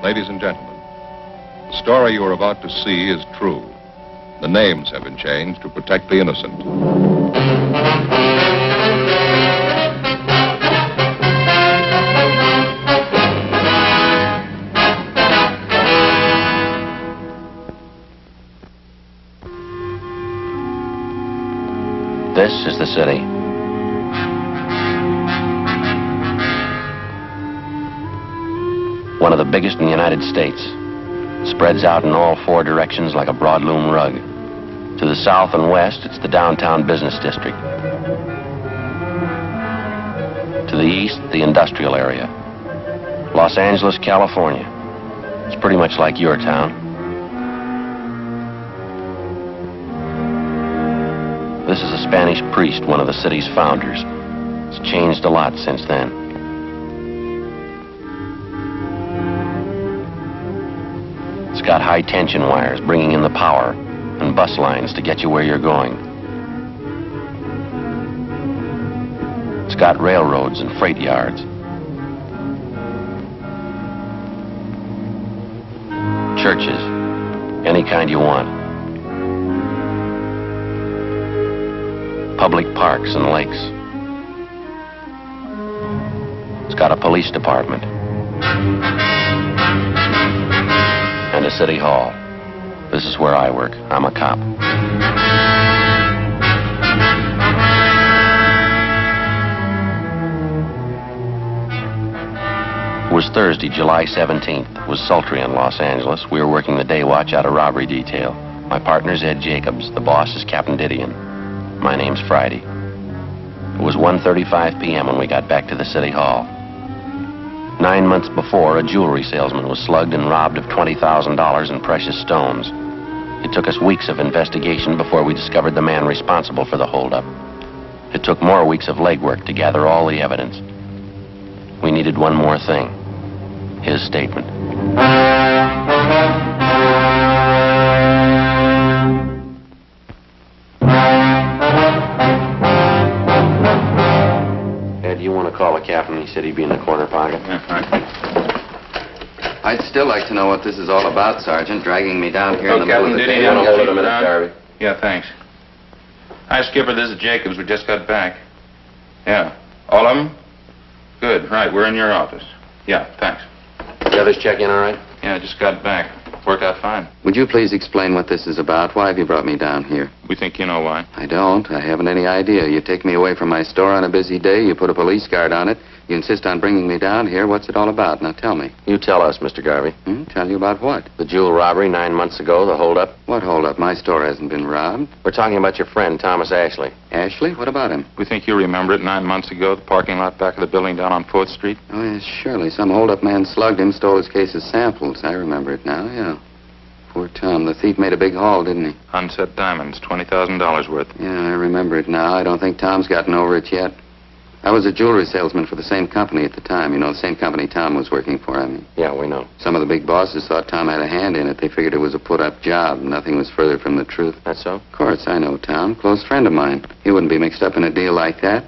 Ladies and gentlemen, the story you are about to see is true. The names have been changed to protect the innocent. This is the city. One of the biggest in the United States. Spreads out in all four directions like a broadloom rug. To the south and west, it's the downtown business district. To the east, the industrial area. Los Angeles, California. It's pretty much like your town. This is a Spanish priest, one of the city's founders. It's changed a lot since then. It's got high-tension wires bringing in the power and bus lines to get you where you're going. It's got railroads and freight yards. Churches, any kind you want. Public parks and lakes. It's got a police department. And a city hall. This is where I work. I'm a cop. It was Thursday, July 17th. It was sultry in Los Angeles. We were working the day watch out of robbery detail. My partner's Ed Jacobs. The boss is Captain Didion. My name's Friday. It was 1:35 p.m. when we got back to the city hall. 9 months before, a jewelry salesman was slugged and robbed of $20,000 in precious stones. It took us weeks of investigation before we discovered the man responsible for the holdup. It took more weeks of legwork to gather all the evidence. We needed one more thing. His statement. Ed, you want to call the captain? He said he'd be in the corner pocket. Yeah, fine. I'd still like to know what this is all about, Sergeant, dragging me down here in the middle of the Captain, day. did he Hold it a minute, Garvey. Yeah, thanks. Hi, Skipper. This is Jacobs. We just got back. Yeah. All of them? Good. Right. We're in your office. Yeah, thanks. The others check in all right? Yeah, I just got back. Worked out fine. Would you please explain what this is about? Why have you brought me down here? We think you know why. I don't. I haven't any idea. You take me away from my store on a busy day, you put a police guard on it, you insist on bringing me down here. What's it all about? Now tell me. You tell us, Mr. Garvey. Tell you about what? The jewel robbery 9 months ago, the holdup. What holdup? My store hasn't been robbed. We're talking about your friend, Thomas Ashley. Ashley? What about him? We think you remember it 9 months ago, the parking lot back of the building down on 4th Street. Oh, yes, surely. Some holdup man slugged him, stole his case of samples. I remember it now, yeah. Poor Tom. The thief made a big haul, didn't he? Unset diamonds, $20,000 worth. Yeah, I remember it now. I don't think Tom's gotten over it yet. I was a jewelry salesman for the same company at the time. You know, the same company Tom was working for, I mean. Yeah, we know. Some of the big bosses thought Tom had a hand in it. They figured it was a put-up job. Nothing was further from the truth. That's so? Of course, I know Tom. Close friend of mine. He wouldn't be mixed up in a deal like that.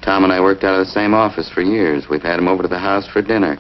Tom and I worked out of the same office for years. We've had him over to the house for dinner.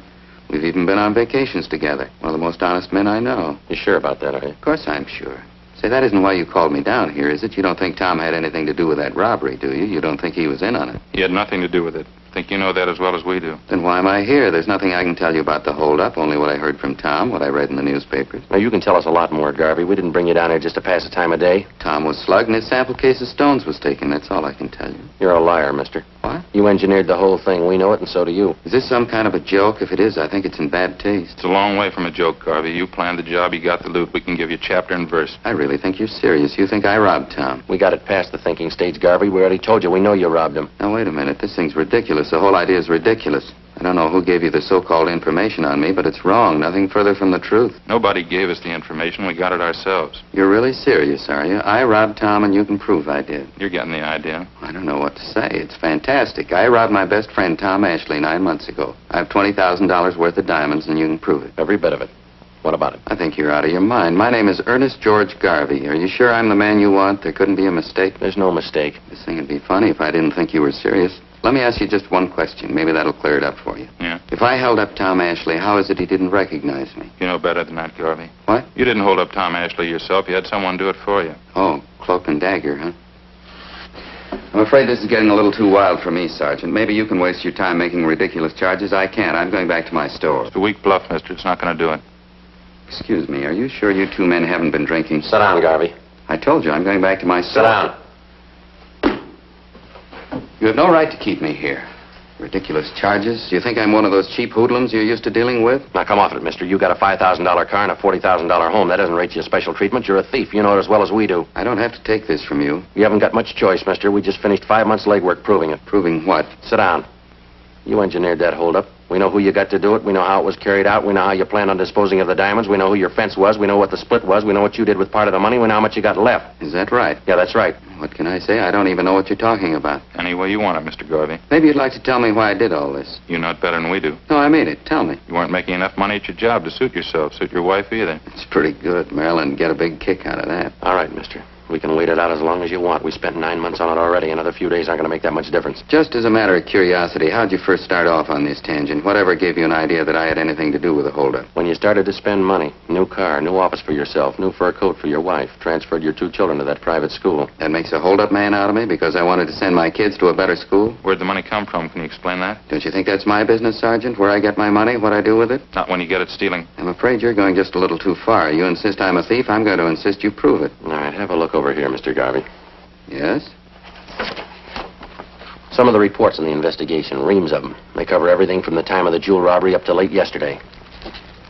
We've even been on vacations together. One of the most honest men I know. You sure about that, are you? Of course I'm sure. Say, that isn't why you called me down here, is it? You don't think Tom had anything to do with that robbery, do you? You don't think he was in on it? He had nothing to do with it. Think you know that as well as we do. Then why am I here? There's nothing I can tell you about the holdup, only what I heard from Tom, what I read in the newspapers. Now, you can tell us a lot more, Garvey. We didn't bring you down here just to pass the time of day. Tom was slugged and his sample case of stones was taken. That's all I can tell you. You're a liar, mister. What? You engineered the whole thing. We know it, and so do you. Is this some kind of a joke? If it is, I think it's in bad taste. It's a long way from a joke, Garvey. You planned the job, you got the loot. We can give you chapter and verse. I really think you're serious. You think I robbed Tom? We got it past the thinking stage, Garvey. We already told you. We know you robbed him. Now, wait a minute. This thing's ridiculous. The whole idea is ridiculous. I don't know who gave you the so-called information on me, but it's wrong. Nothing further from the truth. Nobody gave us the information. We got it ourselves. You're really serious, are you? I robbed Tom, and you can prove I did. You're getting the idea. I don't know what to say. It's fantastic. I robbed my best friend, Tom Ashley, 9 months ago. I have $20,000 worth of diamonds, and you can prove it. Every bit of it. What about it? I think you're out of your mind. My name is Ernest George Garvey. Are you sure I'm the man you want? There couldn't be a mistake? There's no mistake. This thing would be funny if I didn't think you were serious. Let me ask you just one question. Maybe that'll clear it up for you. Yeah? If I held up Tom Ashley, how is it he didn't recognize me? You know better than that, Garvey. What? You didn't hold up Tom Ashley yourself. You had someone do it for you. Oh, cloak and dagger, huh? I'm afraid this is getting a little too wild for me, Sergeant. Maybe you can waste your time making ridiculous charges. I can't. I'm going back to my store. It's a weak bluff, mister. It's not going to do it. Excuse me, are you sure you two men haven't been drinking? Sit down, Garvey. I told you, I'm going back to my Sit store. down. You have no right to keep me here. Ridiculous charges. Do you think I'm one of those cheap hoodlums you're used to dealing with? Now, come off it, mister. You got a $5,000 car and a $40,000 home. That doesn't rate you a special treatment. You're a thief. You know it as well as we do. I don't have to take this from you. You haven't got much choice, mister. We just finished 5 months' legwork proving it. Proving what? Sit down. You engineered that holdup. We know who you got to do it. We know how it was carried out. We know how you planned on disposing of the diamonds. We know who your fence was. We know what the split was. We know what you did with part of the money. We know how much you got left. Is that right? Yeah, that's right. What can I say? I don't even know what you're talking about. Any way you want it, Mr. Garvey. Maybe you'd like to tell me why I did all this. You know it better than we do. No, I mean it. Tell me. You weren't making enough money at your job to suit yourself, suit your wife either. It's pretty good. Marilyn would get a big kick out of that. All right, mister. We can wait it out as long as you want. We spent 9 months on it already. Another few days aren't going to make that much difference. Just as a matter of curiosity, how'd you first start off on this tangent? Whatever gave you an idea that I had anything to do with the holdup? When you started to spend money, new car, new office for yourself, new fur coat for your wife, transferred your 2 children to that private school. That makes a holdup man out of me because I wanted to send my kids to a better school? Where'd the money come from? Can you explain that? Don't you think that's my business, Sergeant? Where I get my money, what I do with it? Not when you get it stealing. I'm afraid you're going just a little too far. You insist I'm a thief, I'm going to insist you prove it. All right, have a look over here, Mr. Garvey. Yes? Some of the reports in the investigation, reams of them. They cover everything from the time of the jewel robbery up to late yesterday.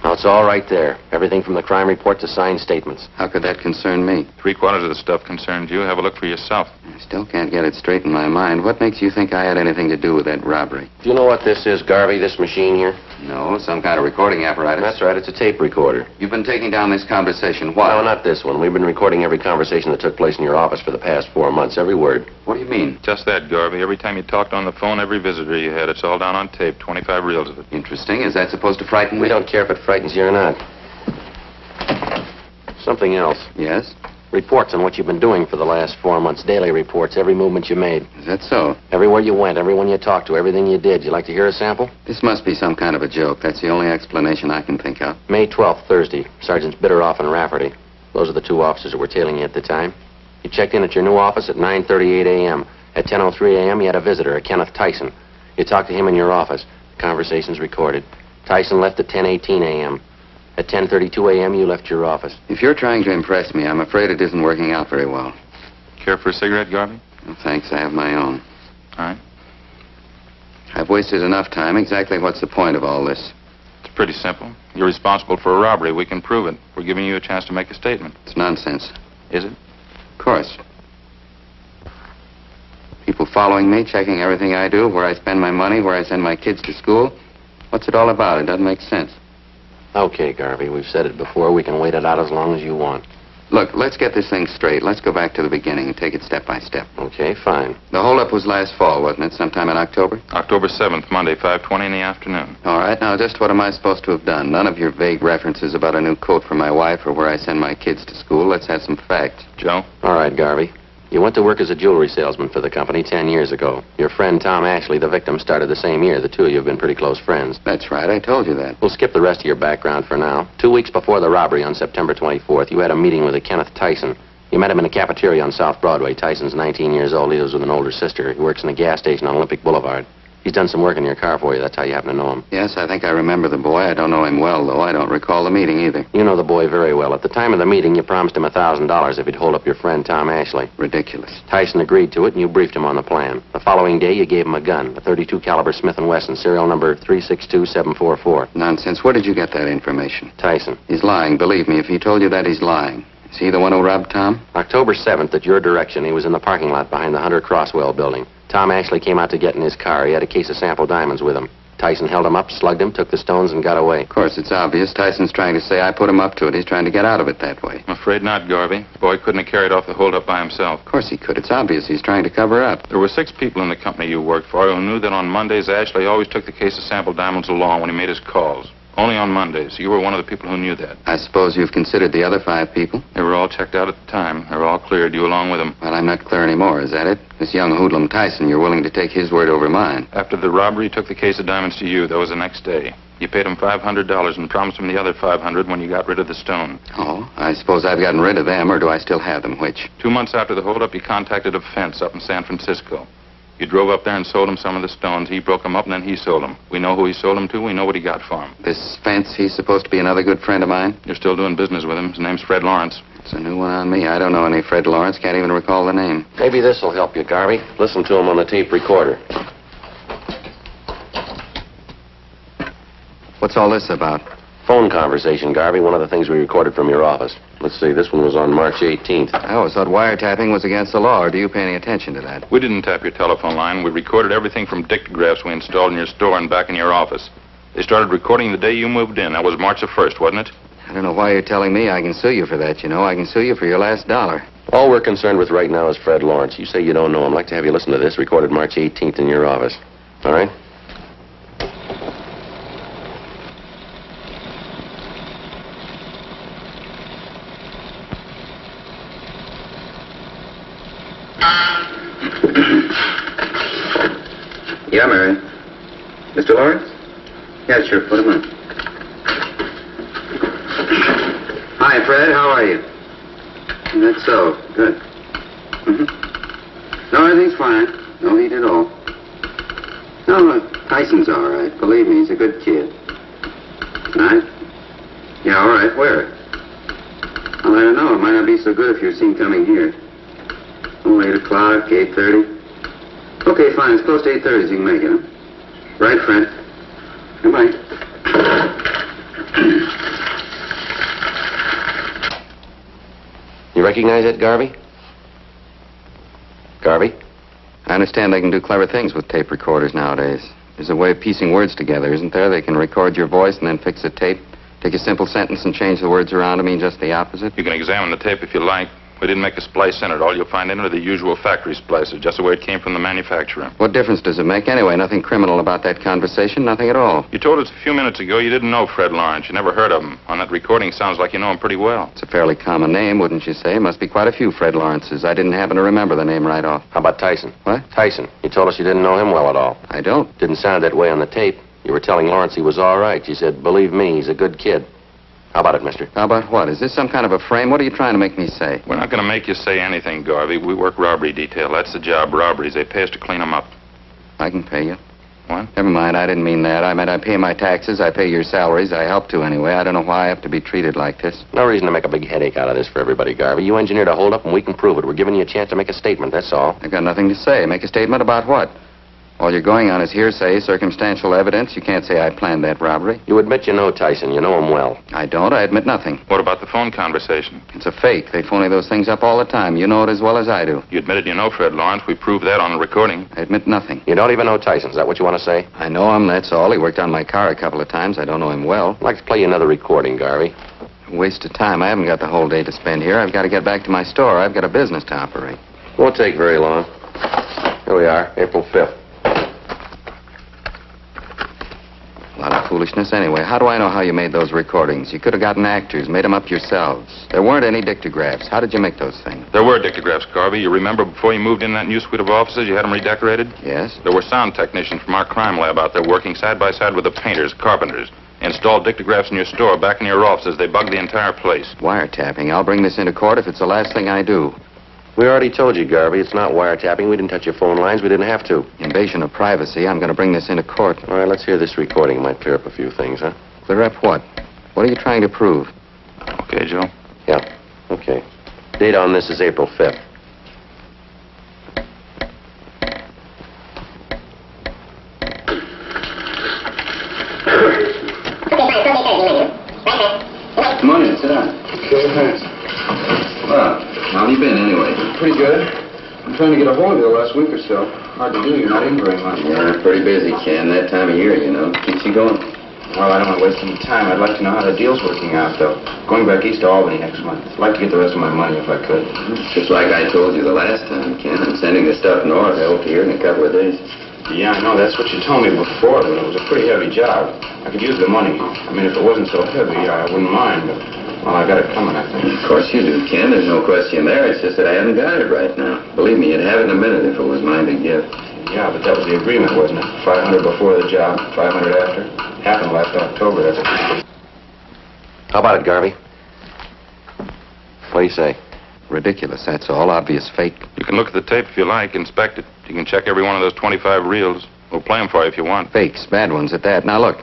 Now, it's all right there. Everything from the crime report to signed statements. How could that concern me? 3/4 of the stuff concerns you. Have a look for yourself. I still can't get it straight in my mind. What makes you think I had anything to do with that robbery? Do you know what this is, Garvey, this machine here? No, some kind of recording apparatus. That's right, it's a tape recorder. You've been taking down this conversation. Why? No, not this one. We've been recording every conversation that took place in your office for the past 4 months, every word. What do you mean? Just that, Garvey. Every time you talked on the phone, every visitor you had, it's all down on tape. 25 reels of it. Interesting. Is that supposed to frighten me? We don't care if it frightens you or not. Something else. Yes? Reports on what you've been doing for the last 4 months. Daily reports, every movement you made. Is that so? Everywhere you went, everyone you talked to, everything you did. You like to hear a sample? This must be some kind of a joke. That's the only explanation I can think of. May 12th, Thursday. Sergeants Bitteroff and Rafferty. Those are the 2 officers who were tailing you at the time. You checked in at your new office at 9:38 a.m. At 10:03 a.m., you had a visitor, a Kenneth Tyson. You talked to him in your office. The conversation's recorded. Tyson left at 10:18 a.m. At 10:32 a.m., you left your office. If you're trying to impress me, I'm afraid it isn't working out very well. Care for a cigarette, Garvey? Well, thanks, I have my own. All right. I've wasted enough time. Exactly what's the point of all this? It's pretty simple. You're responsible for a robbery. We can prove it. We're giving you a chance to make a statement. It's nonsense. Is it? Of course. People following me, checking everything I do, where I spend my money, where I send my kids to school. What's it all about? It doesn't make sense. Okay, Garvey, we've said it before. We can wait it out as long as you want. Look, let's get this thing straight. Let's go back to the beginning and take it step by step. Okay, fine. The holdup was last fall, wasn't it? Sometime in October? October 7th, Monday, 5:20 in the afternoon. All right, now just what am I supposed to have done? None of your vague references about a new coat for my wife or where I send my kids to school. Let's have some facts. Joe? All right, Garvey. You went to work as a jewelry salesman for the company 10 years ago. Your friend Tom Ashley, the victim, started the same year. The 2 of you have been pretty close friends. That's right, I told you that. We'll skip the rest of your background for now. 2 weeks before the robbery on September 24th, you had a meeting with a Kenneth Tyson. You met him in a cafeteria on South Broadway. Tyson's 19 years old. He lives with an older sister. He works in a gas station on Olympic Boulevard. He's done some work in your car for you. That's how you happen to know him. Yes, I think I remember the boy. I don't know him well, though. I don't recall the meeting either. You know the boy very well. At the time of the meeting, you promised him $1,000 if he'd hold up your friend Tom Ashley. Ridiculous. Tyson agreed to it, and you briefed him on the plan. The following day, you gave him a gun, a .32 caliber Smith & Wesson, serial number 362744. Nonsense. Where did you get that information? Tyson. He's lying. Believe me, if he told you that, he's lying. Is he the one who robbed Tom? October 7th, at your direction, he was in the parking lot behind the Hunter Crosswell building. Tom Ashley came out to get in his car. He had a case of sample diamonds with him. Tyson held him up, slugged him, took the stones, and got away. Of course, it's obvious. Tyson's trying to say I put him up to it. He's trying to get out of it that way. I'm afraid not, Garvey. The boy couldn't have carried off the holdup by himself. Of course he could. It's obvious he's trying to cover up. There were 6 people in the company you worked for who knew that on Mondays, Ashley always took the case of sample diamonds along when he made his calls. Only on Mondays. You were one of the people who knew that. I suppose you've considered the other 5 people? They were all checked out at the time. They were all cleared, you along with them. Well, I'm not clear anymore, is that it? This young hoodlum Tyson, you're willing to take his word over mine. After the robbery, he took the case of diamonds to you. That was the next day. You paid him $500 and promised him the other $500 when you got rid of the stone. Oh, I suppose I've gotten rid of them, or do I still have them? Which? 2 months after the holdup, you contacted a fence up in San Francisco. You drove up there and sold him some of the stones. He broke them up, and then he sold them. We know who he sold them to. We know what he got for them. This Fence, he's supposed to be another good friend of mine? You're still doing business with him. His name's Fred Lawrence. It's a new one on me. I don't know any Fred Lawrence. Can't even recall the name. Maybe this will help you, Garvey. Listen to him on the tape recorder. What's all this about? Phone conversation, Garvey. One of the things we recorded from your office. Let's see, this one was on March 18th. I always thought wiretapping was against the law, or do you pay any attention to that? We didn't tap your telephone line. We recorded everything from dictagraphs we installed in your store and back in your office. They started recording the day you moved in. That was March the 1st, wasn't it? I don't know why you're telling me. I can sue you for that, you know. I can sue you for your last dollar. All we're concerned with right now is Fred Lawrence. You say you don't know him. I'd like to have you listen to this, recorded March 18th in your office. All right? Yeah, Mary. Mr. Lawrence? Yeah, sure. Put him in. Hi, Fred. How are you? That's so. Good. No, everything's fine. No heat at all. No, Tyson's all right. Believe me, he's a good kid. Tonight? Yeah, all right. Where? Well, I don't know. It might not be so good if you're seen coming here. Oh, 8 o'clock, 8:30. Okay, fine. It's close to 8:30, so you can make it, huh? Right, Fred. Goodbye. You recognize that, Garvey? Garvey? I understand they can do clever things with tape recorders nowadays. There's a way of piecing words together, isn't there? They can record your voice and then fix a tape, take a simple sentence and change the words around to mean just the opposite. You can examine the tape if you like. We didn't make a splice in it. All you'll find in it are the usual factory splices, just the way it came from the manufacturer. What difference does it make anyway? Nothing criminal about that conversation, nothing at all. You told us a few minutes ago you didn't know Fred Lawrence. You never heard of him. On that recording, sounds like you know him pretty well. It's a fairly common name, wouldn't you say? Must be quite a few Fred Lawrences. I didn't happen to remember the name right off. How about Tyson? What? Tyson. You told us you didn't know him well at all. I don't. Didn't sound that way on the tape. You were telling Lawrence he was all right. You said, believe me, he's a good kid. How about it, mister? How about what? Is this some kind of a frame? What are you trying to make me say? We're not going to make you say anything, Garvey. We work robbery detail. That's the job, robberies. They pay us to clean them up. I can pay you. What? Never mind, I didn't mean that. I meant I pay my taxes, I pay your salaries, I help to anyway. I don't know why I have to be treated like this. No reason to make a big headache out of this for everybody, Garvey. You engineered a holdup, and we can prove it. We're giving you a chance to make a statement, that's all. I've got nothing to say. Make a statement about what? All you're going on is hearsay, circumstantial evidence. You can't say I planned that robbery. You admit you know Tyson. You know him well. I don't. I admit nothing. What about the phone conversation? It's a fake. They phony those things up all the time. You know it as well as I do. You admitted you know Fred Lawrence. We proved that on the recording. I admit nothing. You don't even know Tyson. Is that what you want to say? I know him, that's all. He worked on my car a couple of times. I don't know him well. I'd like to play you another recording, Garvey. A waste of time. I haven't got the whole day to spend here. I've got to get back to my store. I've got a business to operate. Won't take very long. Here we are, April 5th. A lot of foolishness anyway. How do I know how you made those recordings? You could have gotten actors, made them up yourselves. There weren't any dictagraphs. How did you make those things? There were dictagraphs, Garvey. You remember before you moved in that new suite of offices, you had them redecorated? Yes. There were sound technicians from our crime lab out there working side by side with the painters, carpenters. Installed dictagraphs in your store, back in your offices. They bugged the entire place. Wiretapping. I'll bring this into court if it's the last thing I do. We already told you, Garvey, it's not wiretapping. We didn't touch your phone lines. We didn't have to. Invasion of privacy. I'm going to bring this into court. All right, let's hear this recording. It might clear up a few things, huh? Clear up what? What are you trying to prove? Okay, Joe. Yeah, okay. Date on this is April 5th. Come on in, sit down. Okay, thanks. Well, how have you been anyway? Pretty good. I'm trying to get a hold of you the last week or so. Hard to do. You're not in very much. Yeah, pretty busy, Ken. That time of year, you know. Keeps you going. Well, I don't want to waste any time. I'd like to know how the deal's working out, though. Going back east to Albany next month. I'd like to get the rest of my money if I could. Just like I told you the last time, Ken. I'm sending the stuff north. I hope to hear in a couple of days. Yeah, I know. That's what you told me before, but it was a pretty heavy job. I could use the money. I mean, if it wasn't so heavy, I wouldn't mind, but, well, I got it coming, I think. Of course you do, Ken. There's no question there. It's just that I haven't got it right now. Believe me, you'd have it in a minute if it was mine to give. Yeah, but that was the agreement, wasn't it? 500 before the job, 500 after. Happened last October. That's a... How about it, Garvey? What do you say? Ridiculous, that's all. Obvious fake. You can look at the tape if you like, inspect it. You can check every one of those 25 reels. We'll play them for you if you want. Fakes, bad ones at that. Now, look,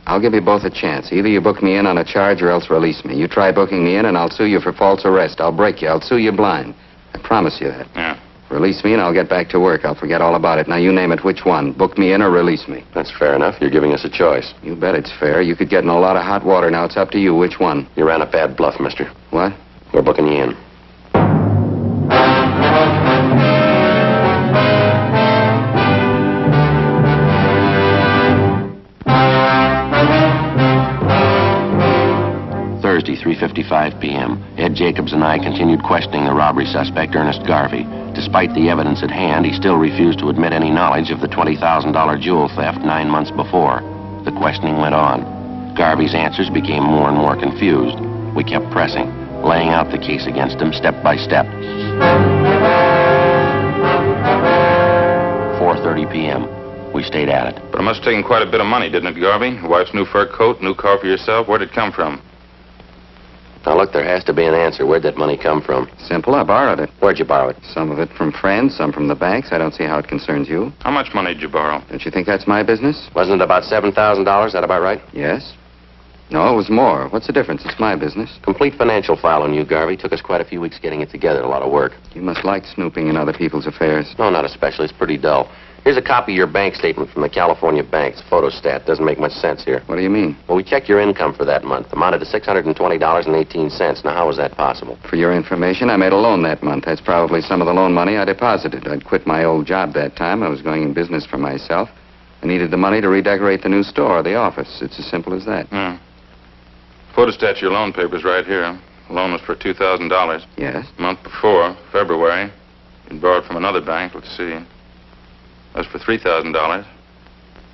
I'll give you both a chance. Either you book me in on a charge or else release me. You try booking me in and I'll sue you for false arrest. I'll break you. I'll sue you blind. I promise you that. Yeah. Release me and I'll get back to work. I'll forget all about it. Now, you name it. Which one? Book me in or release me? That's fair enough. You're giving us a choice. You bet it's fair. You could get in a lot of hot water. Now, it's up to you. Which one? You ran a bad bluff, mister. What? We're booking you in. Thursday, 3:55 p.m. Ed Jacobs and I continued questioning the robbery suspect, Ernest Garvey. Despite the evidence at hand, he still refused to admit any knowledge of the $20,000 jewel theft 9 months before. The questioning went on. Garvey's answers became more and more confused. We kept pressing, laying out the case against him step by step. 4:30 p.m. We stayed at it. But it must have taken quite a bit of money, didn't it, Garvey? Your wife's new fur coat, new car for yourself. Where'd it come from? Now, look, there has to be an answer. Where'd that money come from? Simple. I borrowed it. Where'd you borrow it? Some of it from friends, some from the banks. I don't see how it concerns you. How much money did you borrow? Don't you think that's my business? Wasn't it about $7,000? That about right? Yes. No, it was more. What's the difference? It's my business. Complete financial file on you, Garvey. Took us quite a few weeks getting it together. A lot of work. You must like snooping in other people's affairs. No, not especially. It's pretty dull. Here's a copy of your bank statement from the California banks. Photostat. Doesn't make much sense here. What do you mean? Well, we checked your income for that month. Amounted to $620.18. Now, how was that possible? For your information, I made a loan that month. That's probably some of the loan money I deposited. I'd quit my old job that time. I was going in business for myself. I needed the money to redecorate the new store, the office. It's as simple as that. Hmm. Photostat's your loan papers right here. The loan was for $2,000. Yes? A month before, February, you'd borrowed from another bank. Let's see. That was for $3,000.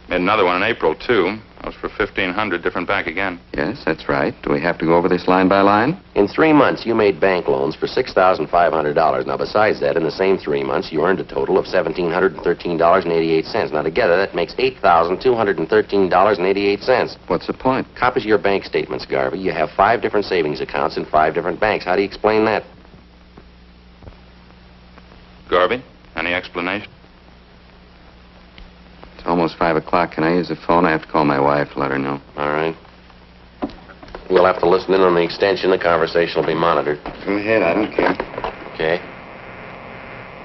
Made another one in April, too. That was for $1,500, different bank again. Yes, that's right. Do we have to go over this line by line? In 3 months, you made bank loans for $6,500. Now, besides that, in the same 3 months, you earned a total of $1,713.88. Now, together, that makes $8,213.88. What's the point? Copies of your bank statements, Garvey. You have 5 different savings accounts in 5 different banks. How do you explain that? Garvey, any explanation? It's almost 5 o'clock. Can I use the phone? I have to call my wife, let her know. All right. We'll have to listen in on the extension. The conversation will be monitored. Go ahead, I don't care. Okay.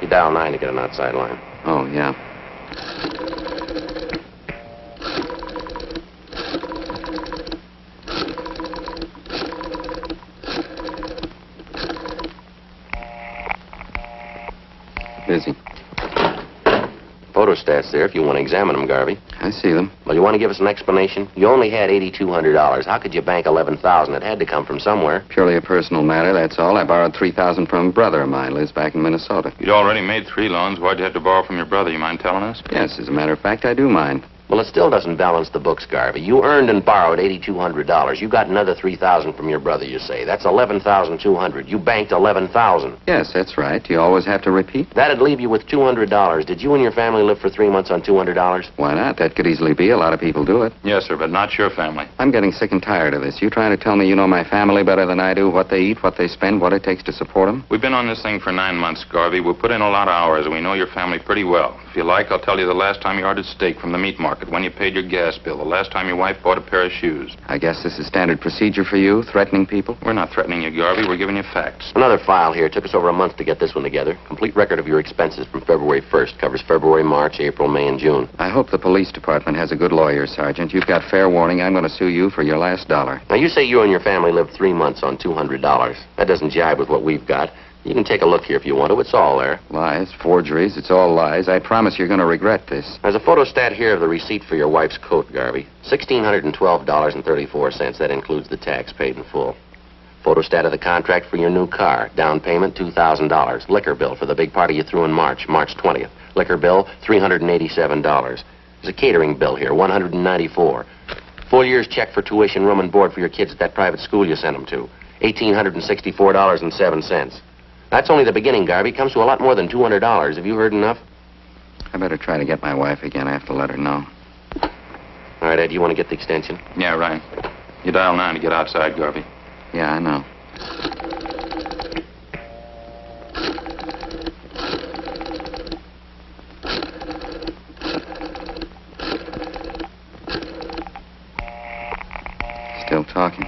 You dial 9 to get an outside line. Oh, yeah. Busy. Photostats there if you want to examine them, Garvey. I see them. Well, you want to give us an explanation? You only had $8,200. How could you bank $11,000? It had to come from somewhere. Purely a personal matter, that's all. I borrowed $3,000 from a brother of mine, lives back in Minnesota. You'd already made 3 loans. Why'd you have to borrow from your brother? You mind telling us? Yes, as a matter of fact, I do mind. Well, it still doesn't balance the books, Garvey. You earned and borrowed $8,200. You got another $3,000 from your brother, you say. That's $11,200. You banked $11,000. Yes, that's right. You always have to repeat? That'd leave you with $200. Did you and your family live for 3 months on $200? Why not? That could easily be. A lot of people do it. Yes, sir, but not your family. I'm getting sick and tired of this. You trying to tell me you know my family better than I do, what they eat, what they spend, what it takes to support them? We've been on this thing for 9 months, Garvey. We've put in a lot of hours, and we know your family pretty well. If you like, I'll tell you the last time you ordered steak from the meat market, when you paid your gas bill, the last time your wife bought a pair of shoes. I guess this is standard procedure for you, threatening people? We're not threatening you, Garvey. We're giving you facts. Another file here. Took us over a month to get this one together. Complete record of your expenses from February 1st. Covers February, March, April, May, and June. I hope the police department has a good lawyer, Sergeant. You've got fair warning. I'm going to sue you for your last dollar. Now, you say you and your family lived 3 months on $200. That doesn't jibe with what we've got. You can take a look here if you want to. It's all there. Lies, forgeries, it's all lies. I promise you're going to regret this. There's a photostat here of the receipt for your wife's coat, Garvey. $1,612.34. That includes the tax paid in full. Photostat of the contract for your new car. Down payment, $2,000. Liquor bill for the big party you threw in March 20th. Liquor bill, $387. There's a catering bill here, $194. Full year's check for tuition, room, and board for your kids at that private school you sent them to. $1,864.07. That's only the beginning, Garvey. Comes to a lot more than $200. Have you heard enough? I better try to get my wife again. I have to let her know. All right, Ed, you want to get the extension? Yeah, right. You dial 9 to get outside, Garvey. Yeah, I know. Still talking.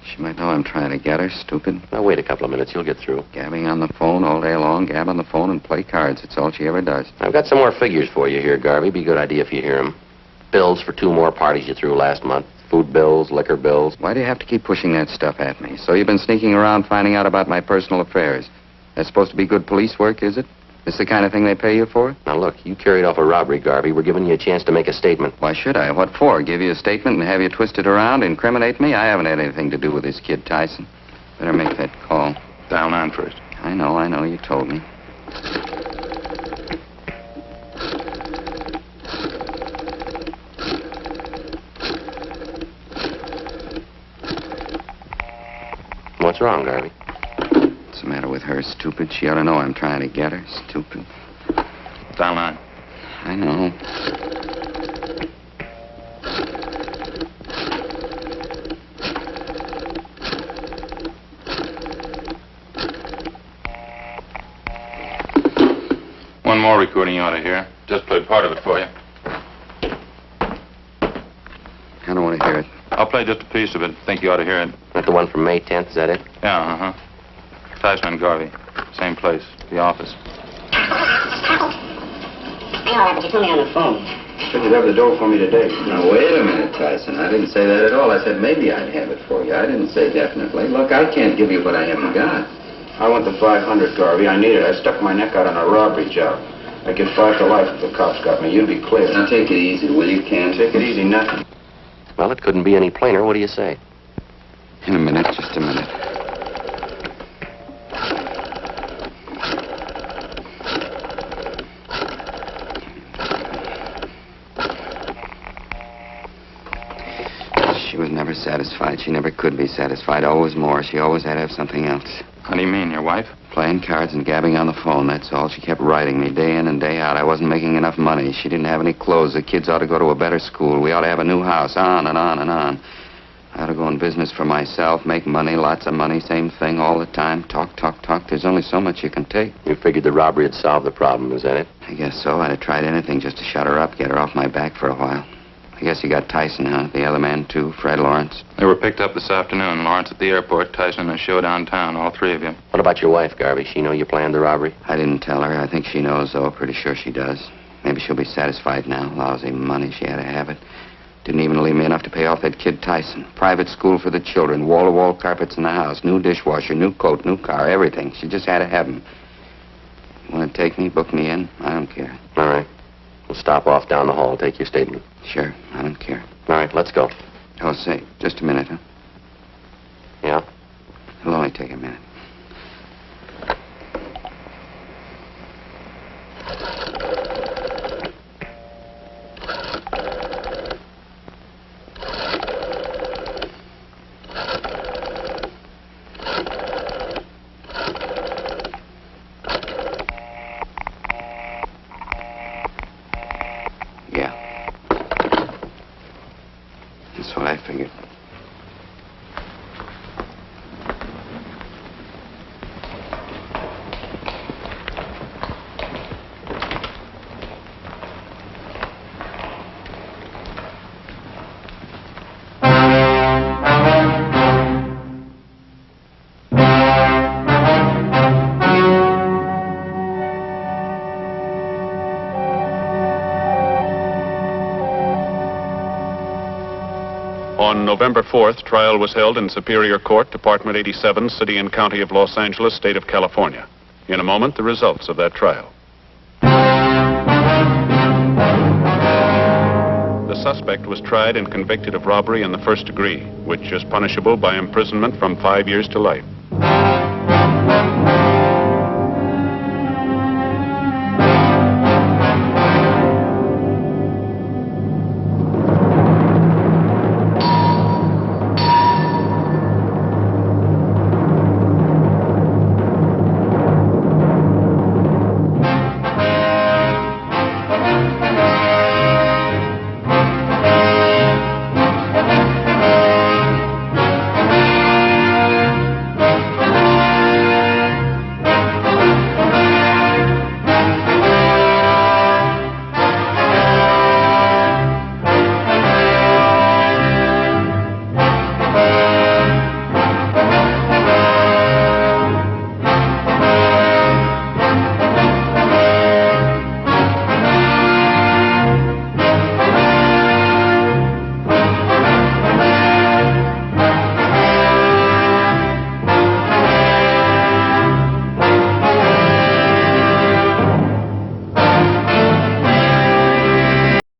She might know I'm trying to get her, stupid. Now, wait a couple of minutes. You'll get through. Gabbing on the phone all day long, gab on the phone and play cards. It's all she ever does. I've got some more figures for you here, Garvey. Be a good idea if you hear them. Bills for 2 more parties you threw last month. Food bills, liquor bills. Why do you have to keep pushing that stuff at me? So you've been sneaking around finding out about my personal affairs. That's supposed to be good police work, is it? This the kind of thing they pay you for? Now, look, you carried off a robbery, Garvey. We're giving you a chance to make a statement. Why should I? What for? Give you a statement and have you twist it around, incriminate me? I haven't had anything to do with this kid, Tyson. Better make that call. Dial 9 first. I know. You told me. What's wrong, Garvey? What's the matter with her, stupid? She ought to know I'm trying to get her, stupid. Dial 9. I know. One more recording you ought to hear. Just played part of it for you. I don't want to hear it. I'll play just a piece of it. Think you ought to hear it. That the one from May 10th, is that it? Yeah, uh-huh. Tyson and Garvey. Same place. The office. I know that, but you told me on the phone. Said you'd have the dough for me today. Now, wait a minute, Tyson. I didn't say that at all. I said maybe I'd have it for you. I didn't say definitely. Look, I can't give you what I haven't got. I want the 500, Garvey. I need it. I stuck my neck out on a robbery job. I'd get 5 to life if the cops got me. You'd be clear. Now, take it easy, will you, Ken? Take it easy, nothing. Well, it couldn't be any plainer. What do you say? In a minute, just a minute. She was never satisfied. She never could be satisfied. Always more. She always had to have something else. How do you mean, your wife? Playing cards and gabbing on the phone, that's all. She kept writing me day in and day out. I wasn't making enough money. She didn't have any clothes. The kids ought to go to a better school. We ought to have a new house. On and on and on. I ought to go in business for myself, make money, lots of money, same thing all the time. Talk. There's only so much you can take. You figured the robbery had solved the problem, is that it? I guess so. I'd have tried anything just to shut her up, get her off my back for a while. I guess you got Tyson, huh? The other man, too, Fred Lawrence. They were picked up this afternoon. Lawrence at the airport, Tyson in a show downtown, all 3 of you. What about your wife, Garvey? She know you planned the robbery? I didn't tell her. I think she knows, though. Pretty sure she does. Maybe she'll be satisfied now. Lousy money. She had to have it. Didn't even leave me enough to pay off that kid Tyson. Private school for the children. Wall-to-wall carpets in the house. New dishwasher, new coat, new car, everything. She just had to have them. You want to take me, book me in? I don't care. All right. We'll stop off down the hall. Take your statement. Sure. I don't care. All right, let's go. Oh, say, just a minute, huh? Yeah? It'll only take a minute. Yeah. That's what I figured. On November 4th, trial was held in Superior Court, Department 87, City and County of Los Angeles, State of California. In a moment, the results of that trial. The the suspect was tried and convicted of robbery in the first degree, which is punishable by imprisonment from 5 years to life.